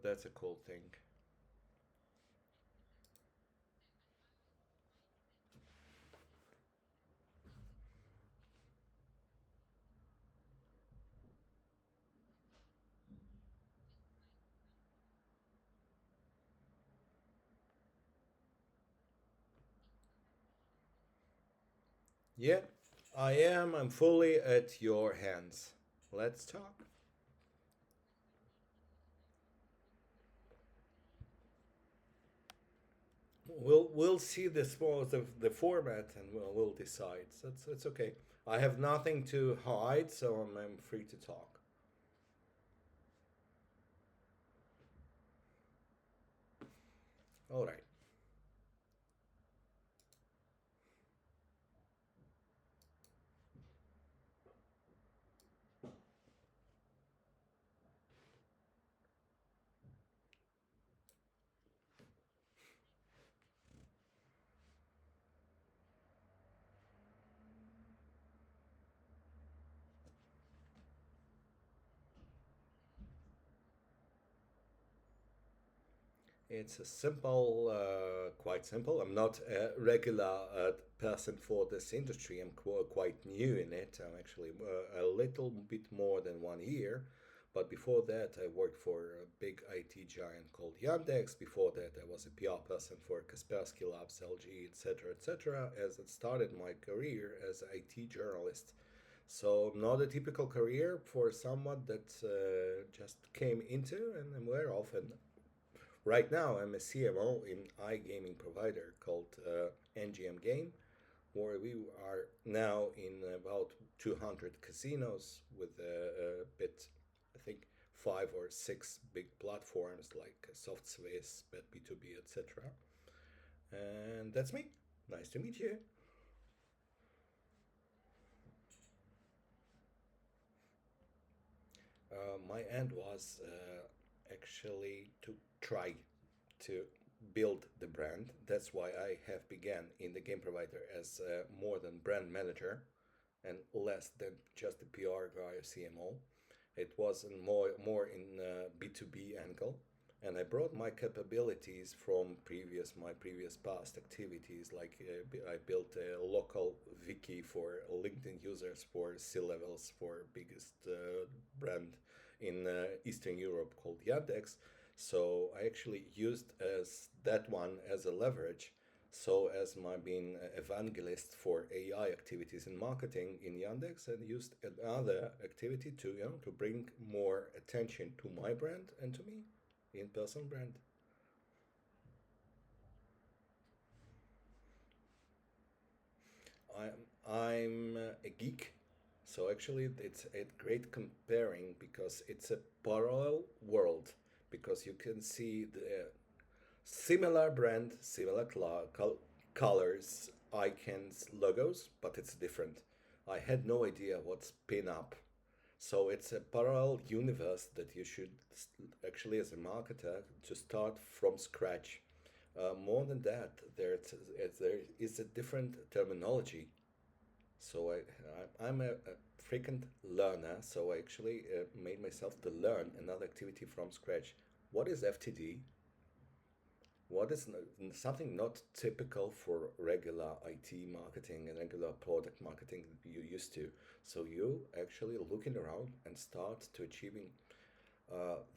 that's a cool thing. Yeah, I am. I'm fully at your hands. Let's talk. We'll see the format and we'll decide. So it's okay. I have nothing to hide, so I'm free to talk. All right. It's a simple, quite simple. I'm not a regular person for this industry. I'm quite new in it. I'm actually a little bit more than 1 year. But before that, I worked for a big IT giant called Yandex. Before that, I was a PR person for Kaspersky Labs, LG, etc., etc. As it started my career as an IT journalist. So not a typical career for someone that just came into and I'm aware of. And right now, I'm a CMO in iGaming provider called NGM Game, where we are now in about 200 casinos with a bit, I think, 5 or 6 big platforms like SoftSwiss, BetB2B, etc. And that's me. Nice to meet you. My end was actually to try to build the brand. That's why I have began in the game provider as more than brand manager and less than just a PR guy or CMO. It was more in B2B angle, and I brought my capabilities from my previous past activities. Like I built a local wiki for LinkedIn users for C levels for biggest brand in Eastern Europe called Yandex. So I actually used as that one as a leverage. So as my being evangelist for AI activities in marketing in Yandex, and used another activity to to bring more attention to my brand and to me, in person brand. I'm a geek, so actually it's a great comparing because it's a parallel world because you can see the similar brand, similar colors, icons, logos, but it's different. I had no idea what's pin up. So it's a parallel universe that you should actually, as a marketer, to start from scratch. More than that, there is a different terminology. So I'm a frequent learner. So I actually made myself to learn another activity from scratch. What is FTD? What is something not typical for regular IT marketing and regular product marketing that you used to? So you actually looking around and start to achieving.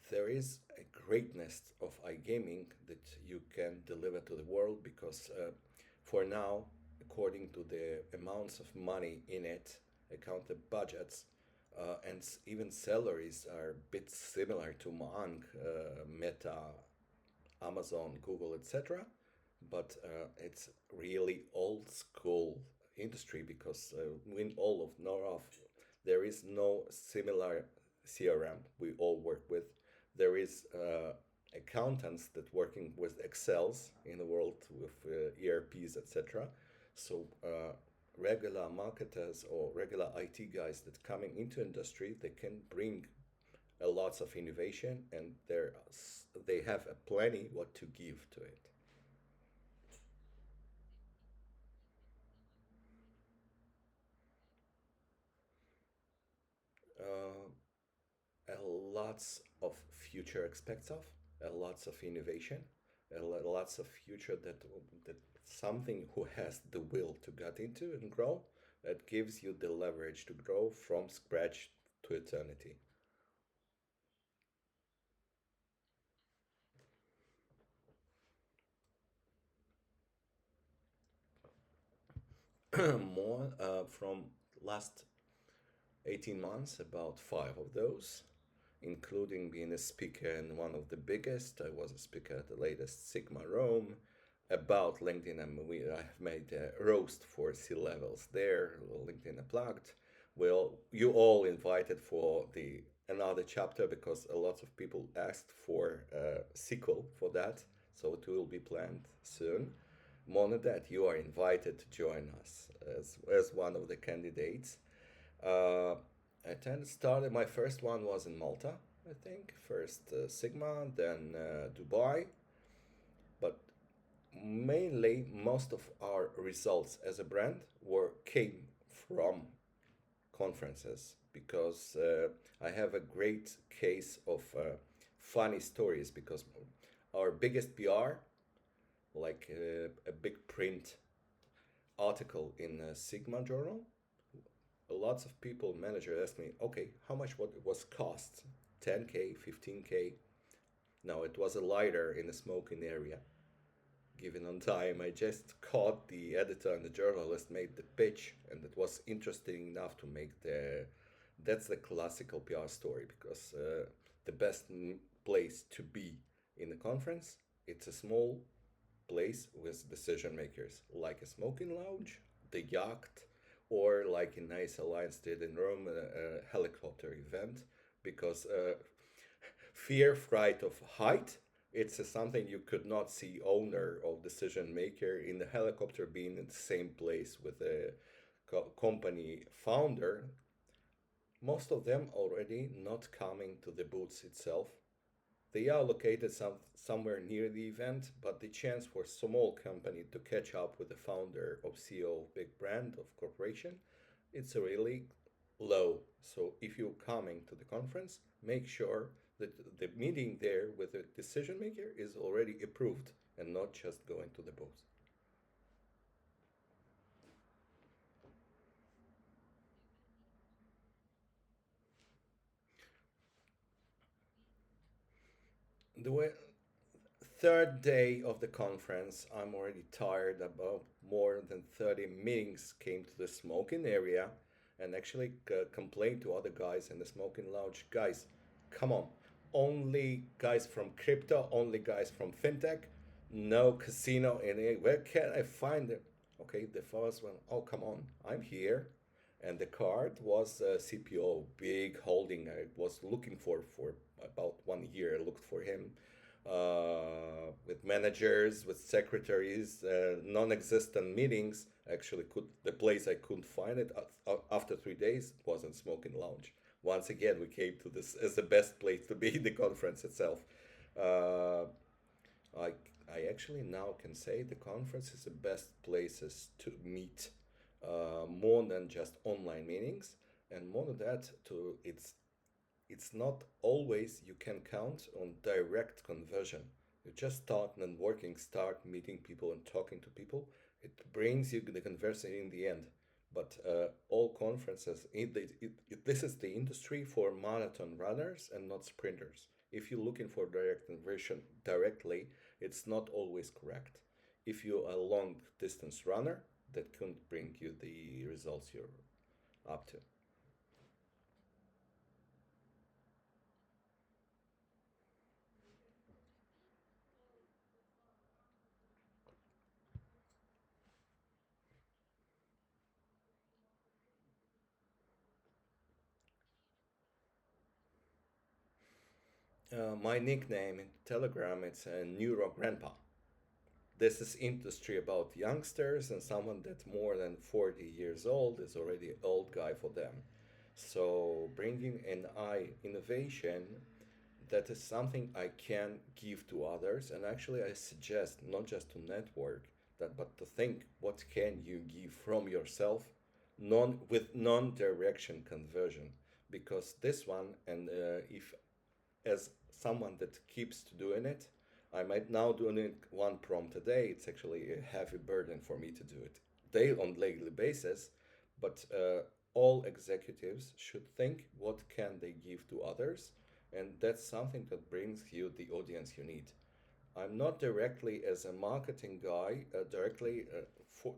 There is a greatness of iGaming that you can deliver to the world because for now, according to the amounts of money in it, accounted budgets, and even salaries are a bit similar to Mang, Meta, Amazon, Google, etc. But it's really old school industry because in all of North, there is no similar CRM we all work with. There is accountants that working with Excels in the world with ERPs, etc. So regular marketers or regular IT guys that coming into industry, they can bring a lots of innovation and they have a plenty what to give to it. Uh, a lots of future aspects of. lots of innovation, lots of future that something who has the will to get into and grow, that gives you the leverage to grow from scratch to eternity. More from last 18 months, about five of those, including being a speaker in one of the biggest. I was a speaker at the latest Sigma Rome about LinkedIn, and I have made a roast for C levels there. LinkedIn Unplugged. Well, you all invited for the another chapter because a lot of people asked for a sequel for that, so it will be planned soon. More than that, you are invited to join us as one of the candidates. Uh, I then started, my first one was in Malta, I think. First Sigma, then Dubai. But mainly, most of our results as a brand came from conferences because I have a great case of funny stories because our biggest PR, like a big print article in a Sigma journal, lots of people, manager asked me, okay, how much what it was cost? 10K, 15K. No, it was a lighter in a smoking area. Given on time, I just caught the editor and the journalist made the pitch, and it was interesting enough to make the. That's the classical PR story because the best place to be in a conference, it's a small place with decision makers, like a smoking lounge, the yacht, or like in Nice Alliance did in Rome, a helicopter event, because fear, fright of height, it's something you could not see owner or decision maker in the helicopter being in the same place with a company founder. Most of them already not coming to the booths itself. They are located somewhere near the event, but the chance for small company to catch up with the founder or CEO of big brand of corporation, it's really low. So if you're coming to the conference, make sure that the meeting there with the decision maker is already approved and not just going to the booth. The way, third day of the conference, I'm already tired. About more than 30 meetings came to the smoking area and actually complained to other guys in the smoking lounge. Guys, come on. Only guys from crypto, only guys from fintech, no casino in it. Where can I find it? Okay, the first one, oh, come on, I'm here. And the card was CPO, big holding. I was looking for about 1 year. I looked for him with managers, with secretaries, non-existent meetings. Actually, could the place I couldn't find it after 3 days was in smoking lounge. Once again, we came to this as the best place to be the conference itself. Uh, I I actually now can say the conference is the best places to meet, more than just online meetings, and more than that, to it's not always you can count on direct conversion. You just start networking, start meeting people and talking to people. It brings you the conversion in the end. But all conferences, this is the industry for marathon runners and not sprinters. If you're looking for direct conversion directly, it's not always correct. If you're a long distance runner, that couldn't bring you the results you're up to. My nickname in Telegram it's a Neuro Grandpa. This is industry about youngsters and someone that's more than 40 years old is already an old guy for them. So bringing an I innovation, that is something I can give to others, and actually I suggest not just to network that, but to think what can you give from yourself, non-direction conversion, because this one and if as someone that keeps doing it. I might now doing it one prompt a day. It's actually a heavy burden for me to do it day on daily basis. But all executives should think what can they give to others, and that's something that brings you the audience you need. I'm not directly as a marketing guy, directly for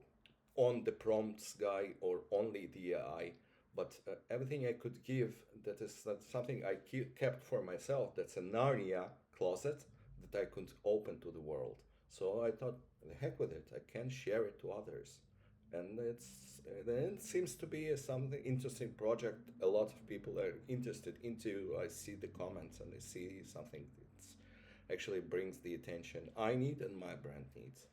on the prompts guy or only the AI, but everything I could give that is something I kept for myself. That's a Narnia closet that I could open to the world. So I thought, the heck with it, I can share it to others, and it seems to be a something interesting project. A lot of people are interested into. I see the comments and I see something that's actually brings the attention I need and my brand needs.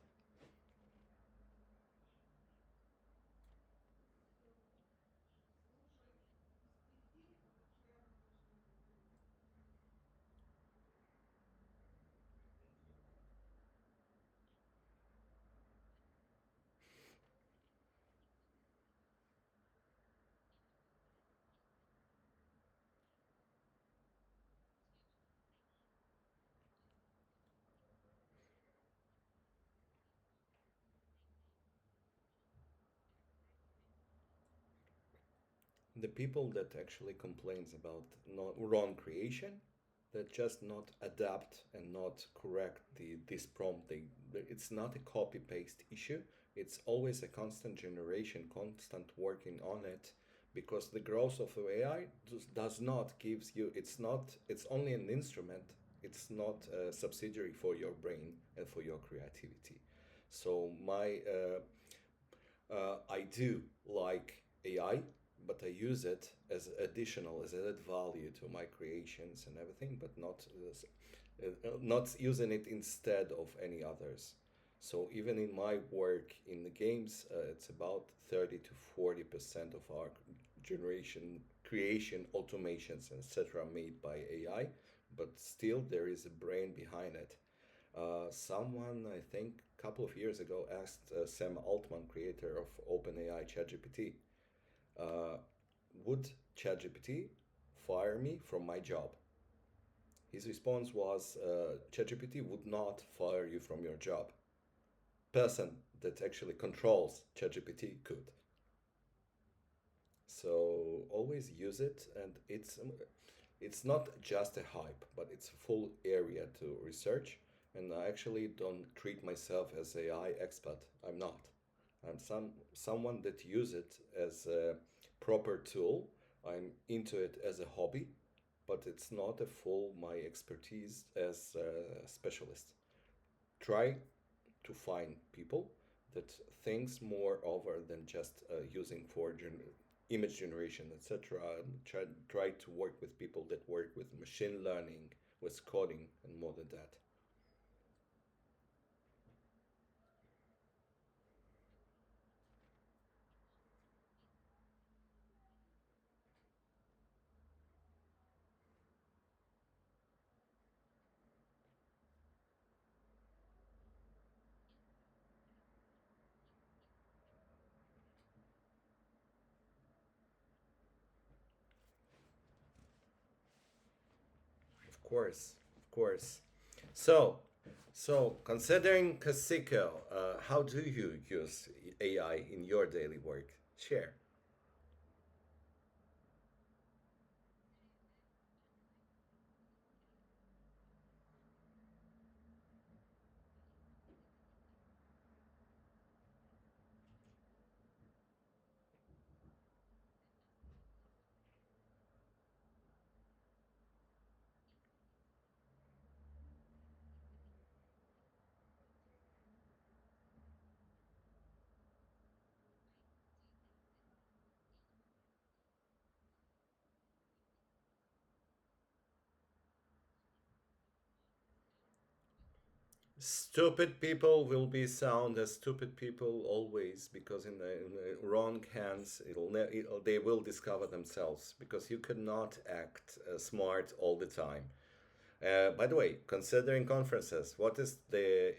The people that actually complains about not wrong creation, that just not adapt and not correct this prompt, it's not a copy paste issue. It's always a constant generation, constant working on it, because the growth of AI does not gives you. It's not. It's only an instrument. It's not a subsidiary for your brain and for your creativity. So I do like AI, but I use it as additional, as added value to my creations and everything, but not using it instead of any others. So even in my work in the games, it's about 30 to 40% of our generation, creation, automations, etc., made by AI, but still there is a brain behind it. Someone, I think, a couple of years ago asked Sam Altman, creator of OpenAI ChatGPT, uh, would ChatGPT fire me from my job? His response was, ChatGPT would not fire you from your job. Person that actually controls ChatGPT could. So always use it, and it's not just a hype, but it's a full area to research. And I actually don't treat myself as AI expert. I'm not. I'm someone that use it as a proper tool. I'm into it as a hobby, but it's not a full my expertise as a specialist. Try to find people that thinks more over than just using for image generation, etc. Try to work with people that work with machine learning, with coding, and more than that. Of course, of course. So, so considering Kasiko, how do you use AI in your daily work? Share. Stupid people will be sound as stupid people always, because in the wrong hands, they will discover themselves, because you cannot act smart all the time. By the way, considering conferences, what is the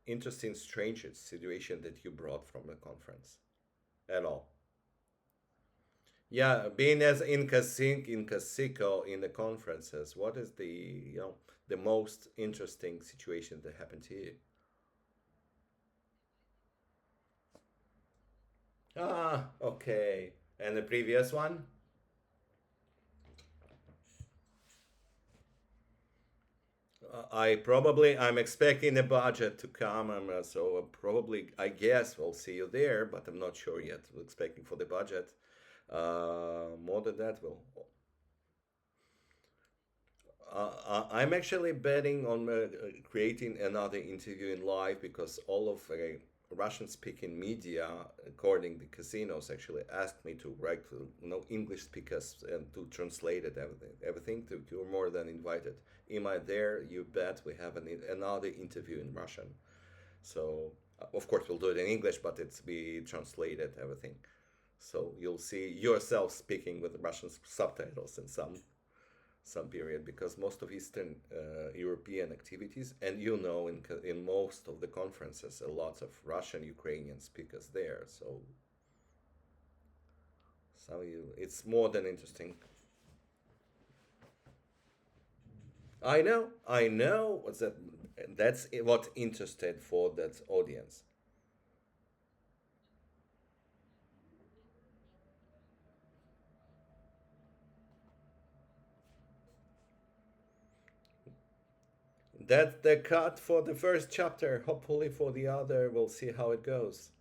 interesting, strangest situation that you brought from a conference at all? Yeah, being as in Casico in the conferences, what is the the most interesting situation that happened to you? Ah, okay. And the previous one? I'm expecting the budget to come, so probably I guess we'll see you there, but I'm not sure yet. We're expecting for the budget. More than that, we'll. I'm actually betting on creating another interview in live because all of Russian-speaking media, according the casinos, actually asked me to write to English speakers and to translate it everything. You're more than invited. Am I there? You bet. We have another interview in Russian. So of course we'll do it in English, but it's be translated everything. So you'll see yourself speaking with Russian subtitles in some period because most of Eastern European activities, and in most of the conferences, a lot of Russian Ukrainian speakers there. It's more than interesting. I know what's that. That's what interested for that audience. That's the cut for the first chapter. Hopefully, for the other, we'll see how it goes.